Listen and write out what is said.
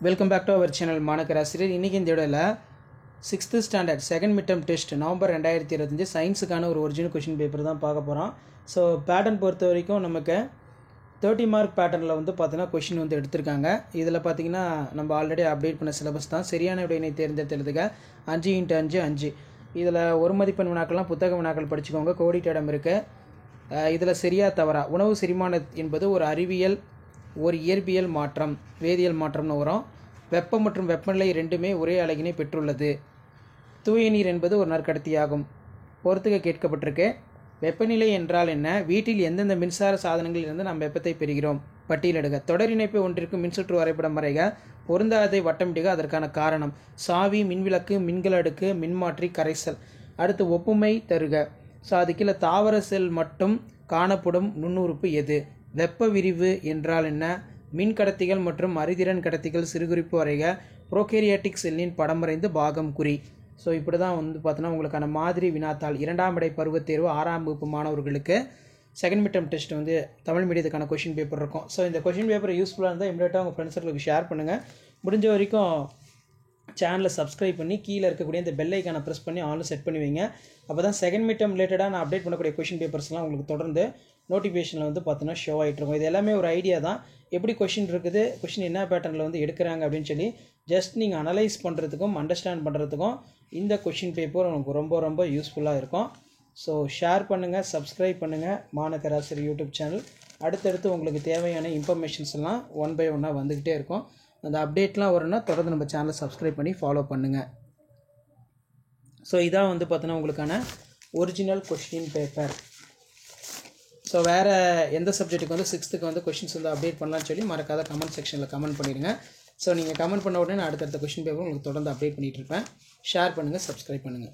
Welcome back to our channel மாணக்கர் ஆசிரியர். இன்றைக்கி இந்த வீடியோவில் 6th standard second mid term test November 2025 சயின்ஸுக்கான ஒரு ஒரிஜினல் கொஷின் பேப்பர் தான் பார்க்க போகிறோம். ஸோ பேட்டர்ன் பொறுத்த வரைக்கும் நமக்கு 30 மார்க் பேட்டர்னில் வந்து பார்த்தீங்கன்னா கொஷின் வந்து எடுத்திருக்காங்க. இதில் பார்த்தீங்கன்னா நம்ம ஆல்ரெடி அப்டேட் பண்ண சிலபஸ் தான். சரியான விடையினை தேர்ந்தெடுத்ததுக்கு 5x5 5. இதில் ஒரு மதிப்பெண் வினாக்கள்லாம் புத்தக வினாக்கள் படிச்சுக்கோங்க. கோடிட்டிடம் இருக்குது. இதில் சரியா தவறா உணவு செரிமானம் என்பது ஒரு அறிவியல், ஒரு இயற்பியல் மாற்றம், வேதியியல் மாற்றம்னு வரும். வெப்பம் மற்றும் வெப்பநிலை ரெண்டுமே ஒரே அலகினை பெற்றுள்ளது. தூய நீர் என்பது ஒரு நற்கடத்தியாகும். பொறுத்துக்க கேட்கப்பட்டிருக்கு. வெப்பநிலை என்றால் என்ன? வீட்டில் எந்தெந்த மின்சார சாதனங்களில் இருந்து நாம் வெப்பத்தை பெறுகிறோம்? பட்டியலிடுக. தொடர் இணைப்பு ஒன்றிற்கு மின்சுற்று வரைபடம் வரைக. பொருந்தாததை வட்டமிடுக. அதற்கான காரணம். சாவி, மின்விளக்கு, மின்கல அடுக்கு, மின்மாற்றி, கரைசல். அடுத்து ஒப்புமை தருக. ஸோ அது கீழே தாவர செல் மட்டும் காணப்படும் நுண்ணுறுப்பு எது? வெப்ப விரிவு என்றால் என்ன? மின் கடத்திகள் மற்றும் அறிதிறன் கடத்திகள் சிறுகுறிப்பு வரைக. புரோகேரியாட்டிக் செல்லின் படம் வரைந்து பாகம் குறி. ஸோ இப்படி தான் வந்து பார்த்தோன்னா உங்களுக்கான மாதிரி வினாத்தாள் 2ஆம் இடை பருவத் தேர்வு 6ஆம் வகுப்பு மாணவர்களுக்கு செகண்ட் மிட் டர்ம் டெஸ்ட் வந்து தமிழ் மீடியத்துக்கான கொஷின் பேப்பர் இருக்கும். ஸோ இந்த கொஷின் பேப்பர் யூஸ்ஃபுல்லாக இருந்தால் இமீடியட்டாக உங்கள் ஃப்ரெண்ட்ஸுகளுக்கு ஷேர் பண்ணுங்கள். முடிஞ்ச வரைக்கும் சேனலை சப்ஸ்கிரைப் பண்ணி கீழே இருக்கக்கூடிய இந்த பெல் ஐக்கானை ப்ரெஸ் பண்ணி ஆன்லைன் செட் பண்ணி வைங்க. அப்போ தான் செகண்ட் மிட் டர்ம் ரிலேட்டடாக நான் அப்டேட் பண்ணக்கூடிய கொஷின் பேப்பர்ஸ்லாம் உங்களுக்கு தொடர்ந்து நோட்டிஃபிகேஷனில் வந்து பார்த்தீங்கன்னா ஷோ ஆகிட்டு இருக்கும். இது எல்லாமே ஒரு ஐடியா தான். எப்படி கொஷின் இருக்குது, கொஷின் என்ன பேட்டர்னில் வந்து எடுக்கிறாங்க அப்படின்னு சொல்லி ஜஸ்ட் நீங்கள் அனலைஸ் பண்ணுறதுக்கும் அண்டர்ஸ்டாண்ட் பண்ணுறதுக்கும் இந்த கொஷின் பேப்பர் உங்களுக்கு ரொம்ப ரொம்ப யூஸ்ஃபுல்லாக இருக்கும். ஸோ ஷேர் பண்ணுங்கள், சப்ஸ்கிரைப் பண்ணுங்கள் மாணக்கர் ஆசிரியர் யூடியூப் சேனல். அடுத்தடுத்து உங்களுக்கு தேவையான இன்ஃபர்மேஷன்ஸ் எல்லாம் ஒன் பை ஒன்னாக வந்துக்கிட்டே இருக்கும். அந்த அப்டேட்லாம் வரும்னா தொடர்ந்து நம்ம சேனலை சப்ஸ்கிரைப் பண்ணி ஃபாலோ பண்ணுங்கள். ஸோ இதான் வந்து பார்த்தோன்னா உங்களுக்கான ஒரிஜினல் கொஷின் பேப்பர். ஸோ வேறு எந்த சப்ஜெக்ட்டுக்கு வந்து 6th வந்து கொஷின்ஸ் வந்து அப்டேட் பண்ணலான்னு சொல்லி மறக்காத கமெண்ட் செக்ஷனில் கமெண்ட் பண்ணிடுங்க. ஸோ நீங்கள் கமெண்ட் பண்ண உடனே நான் அடுத்தடுத்த கொஷின் பேப்பர் உங்களுக்கு தொடர்ந்து அப்டேட் பண்ணிகிட்டு இருப்பேன். ஷேர் பண்ணுங்கள், சப்ஸ்கிரைப் பண்ணுங்கள்.